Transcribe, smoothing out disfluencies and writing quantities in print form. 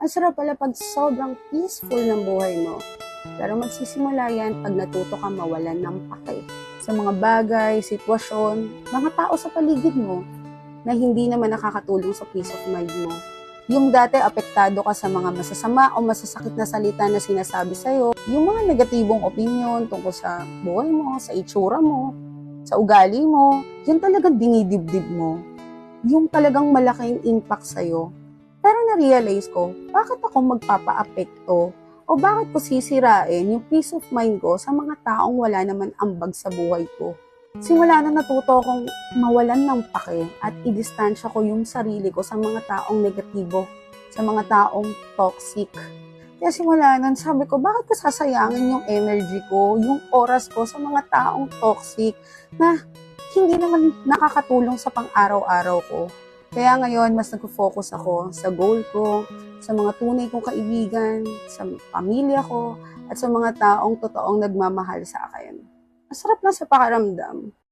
Ang sarap pala pag sobrang peaceful ng buhay mo. Pero magsisimula yan pag natuto ka mawalan ng pake sa mga bagay, sitwasyon, mga tao sa paligid mo na hindi naman nakakatulong sa peace of mind mo. Yung dati apektado ka sa mga masasama o masasakit na salita na sinasabi sa'yo, yung mga negatibong opinion tungkol sa buhay mo, sa itsura mo, sa ugali mo, yun talagang dinidibdib mo. Yung talagang malaking impact sa'yo. Pero na-realize ko, bakit ako magpapa-apekto o bakit ko sisirain yung peace of mind ko sa mga taong wala naman ambag sa buhay ko? Simula na natuto akong mawalan ng pake at idistansya ko yung sarili ko sa mga taong negatibo, sa mga taong toxic. Kaya simula nun, sabi ko, bakit ko sasayangin yung energy ko, yung oras ko sa mga taong toxic na hindi naman nakakatulong sa pang-araw-araw ko. Kaya ngayon, mas nag-focus ako sa goal ko, sa mga tunay kong kaibigan, sa pamilya ko, at sa mga taong totoong nagmamahal sa akin. Masarap lang sa pakiramdam.